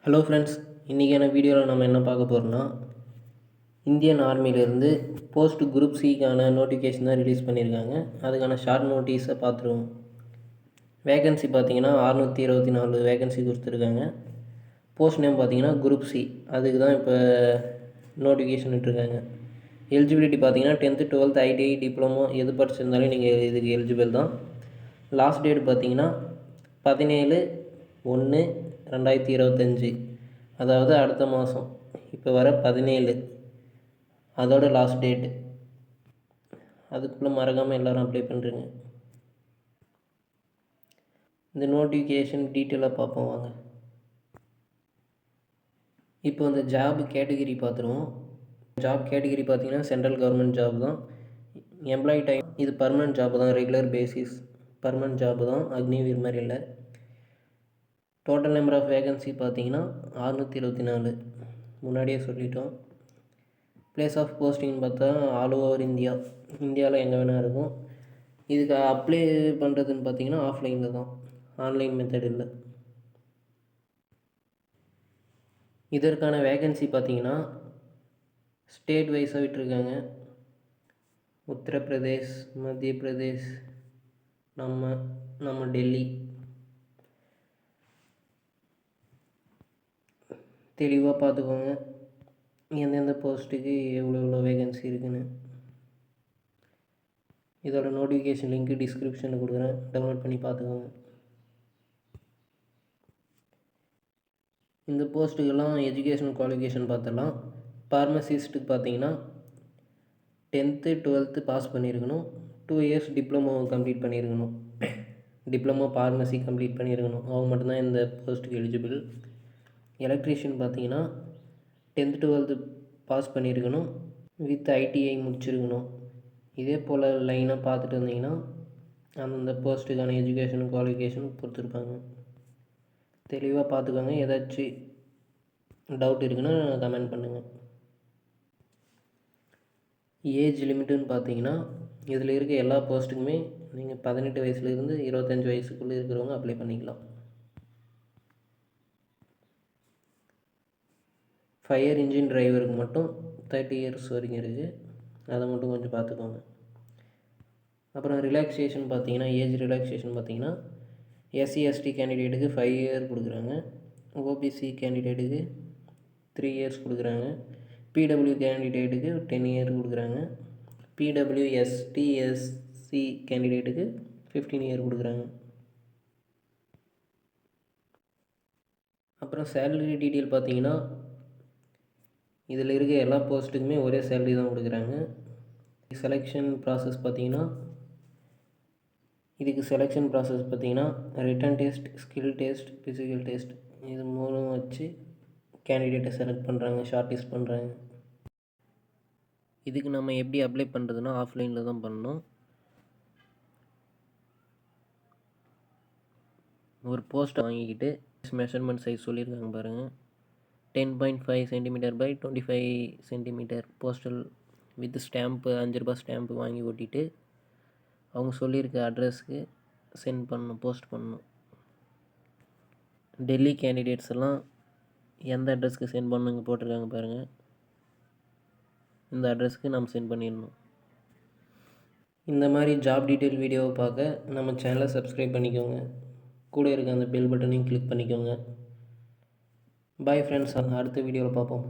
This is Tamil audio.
ஹலோ ஃப்ரெண்ட்ஸ், இன்றைக்கான வீடியோவில் நம்ம என்ன பார்க்க போகிறோம்னா, இந்தியன் ஆர்மியிலேருந்து போஸ்ட் குரூப் சிக்கான நோட்டிஃபிகேஷன் தான் ரிலீஸ் பண்ணியிருக்காங்க. அதுக்கான ஷார்ட் நோட்டீஸை பார்த்துருவோம். வேகன்சி பார்த்தீங்கன்னா 624 வேகன்சி கொடுத்துருக்காங்க. போஸ்ட் நேம் பார்த்தீங்கன்னா குரூப் சி, அதுக்கு தான் இப்போ நோட்டிஃபிகேஷன் விட்டுருக்காங்க. எலிஜிபிலிட்டி பார்த்தீங்கன்னா 10th 12th ஐடிஐ டிப்ளமோ எது படிச்சிருந்தாலும் நீங்கள் இதுக்கு எலிஜிபிள் தான். லாஸ்ட் டேட் பார்த்தீங்கன்னா 17/1/2025, அதாவது அடுத்த மாதம் இப்போ வர 17 அதோட லாஸ்ட் டேட்டு. அதுக்குள்ளே மறக்காமல் எல்லோரும் அப்ளை பண்ணுறீங்க. இந்த நோட்டிஃபிகேஷன் டீட்டெயிலாக பார்ப்போம் வாங்க. இப்போ இந்த ஜாப் கேட்டகிரி பார்த்துருவோம். ஜாப் கேட்டகிரி பார்த்தீங்கன்னா சென்ட்ரல் கவர்மெண்ட் ஜாப் தான். எம்ப்ளாயி டைம் இது பர்மனெண்ட் ஜாப் தான், ரெகுலர் பேசிஸ் பர்மனெண்ட் ஜாப் தான், அக்னிவீர் மாதிரி இல்லை. டோட்டல் நம்பர் ஆஃப் வேகன்சி பார்த்தீங்கன்னா 624, முன்னாடியே சொல்லிட்டோம். பிளேஸ் ஆஃப் போஸ்டிங் பார்த்தா ஆல் ஓவர் இந்தியாவில் எங்கே வேணால் இருக்கும். இதுக்கு அப்ளை பண்ணுறதுன்னு பார்த்தீங்கன்னா ஆஃப்லைனில் தான், ஆன்லைன் மெத்தட் இல்லை. இதற்கான வேகன்சி பார்த்தீங்கன்னா ஸ்டேட் வைஸாக விட்டுருக்காங்க. உத்தரப்பிரதேஷ், மத்திய பிரதேஷ், நம்ம டெல்லி. தெளிவாக பார்த்துக்கோங்க எந்தெந்த போஸ்ட்டுக்கு எவ்வளோ வேகன்சி இருக்குன்னு. இதோட நோட்டிஃபிகேஷன் லிங்க்கு டிஸ்கிரிப்ஷனில் கொடுக்குறேன், டவுன்லோட் பண்ணி பார்த்துக்கோங்க. இந்த போஸ்ட்டுக்கெல்லாம் எஜுகேஷன் குவாலிஃபிகேஷன் பார்த்துடலாம். ஃபார்மசிஸ்ட்டுக்கு பார்த்தீங்கன்னா 10th 12th பாஸ் பண்ணியிருக்கணும். 2 years டிப்ளமோ கம்ப்ளீட் பண்ணியிருக்கணும். டிப்ளமோ ஃபார்மசி கம்ப்ளீட் பண்ணியிருக்கணும். அவங்க மட்டும்தான் இந்த போஸ்ட்டுக்கு எலிஜிபிள். எலக்ட்ரீஷியன் பார்த்தீங்கன்னா 10th 12th பாஸ் பண்ணியிருக்கணும், வித் ஐடிஐ முடிச்சிருக்கணும். இதே போல் லைனாக பார்த்துட்டு வந்தீங்கன்னா அந்தந்த போஸ்ட்டுக்கான எஜுகேஷன் குவாலிஃபிகேஷன் கொடுத்துருப்பாங்க. தெளிவாக பார்த்துக்கோங்க. ஏதாச்சும் டவுட் இருக்குன்னா கமெண்ட் பண்ணுங்கள். ஏஜ் லிமிட்டுன்னு பார்த்தீங்கன்னா இதில் இருக்க எல்லா போஸ்ட்டுக்குமே நீங்கள் 18 வயசுலேருந்து 25 வயசுக்குள்ளே இருக்கிறவங்க அப்ளை பண்ணிக்கலாம். ஃபயர் இன்ஜின் டிரைவருக்கு மட்டும் 30 years வரைக்கும் இருக்குது, அதை மட்டும் கொஞ்சம் பார்த்துக்கோங்க. அப்புறம் ரிலாக்ஸேஷன் பார்த்தீங்கன்னா ஏஜ் ரிலாக்ஸேஷன் பார்த்தீங்கன்னா எஸ்சி எஸ்டி கேண்டிடேட்டுக்கு 5 years கொடுக்குறாங்க. ஓபிசி கேண்டிடேட்டுக்கு 3 years கொடுக்குறாங்க. பிடபிள்யூ கேண்டிடேட்டுக்கு 10 years கொடுக்குறாங்க. பிடபிள்யூ எஸ்டி எஸ்சி கேண்டிடேட்டுக்கு 15 years கொடுக்குறாங்க. அப்புறம் சேலரி டீட்டெயில் பார்த்தீங்கன்னா இதில் இருக்க எல்லா போஸ்ட்டுக்குமே ஒரே சேலரி தான் கொடுக்குறாங்க. செலெக்ஷன் ப்ராசஸ் பார்த்தீங்கன்னா written test, skill test, physical test, இது மூணும் வச்சு கேண்டிடேட்டை செலக்ட் பண்ணுறாங்க, ஷார்ட் லிஸ்ட் பண்ணுறாங்க. இதுக்கு நம்ம எப்படி அப்ளை பண்ணுறதுன்னா ஆஃப்லைனில் தான் பண்ணணும். ஒரு போஸ்ட்டை வாங்கிக்கிட்டு மெஷர்மெண்ட் சைஸ் சொல்லியிருக்காங்க பாருங்கள். 10.5 cm by 25 cm postal with stamp, 5 ரூபா ஸ்டாம்ப்பு வாங்கி ஒட்டிட்டு அவங்க சொல்லியிருக்க அட்ரஸ்க்கு சென்ட் பண்ணணும், போஸ்ட் பண்ணணும். டெல்லி கேண்டிடேட்ஸ் எல்லாம் எந்த அட்ரஸ்க்கு சென்ட் பண்ணுங்க போட்டிருக்காங்க பாருங்கள், இந்த அட்ரஸ்க்கு நம்ம சென்ட் பண்ணிடணும். இந்த மாதிரி ஜாப் டீட்டெயில் வீடியோவை பார்க்க நம்ம சேனலை சப்ஸ்கிரைப் பண்ணிக்கோங்க. கூட இருக்க அந்த பெல் பட்டனையும் கிளிக் பண்ணிக்கோங்க. பாய் ஃப்ரெண்ட்ஸ், அடுத்த வீடியோவில் பார்ப்போம்.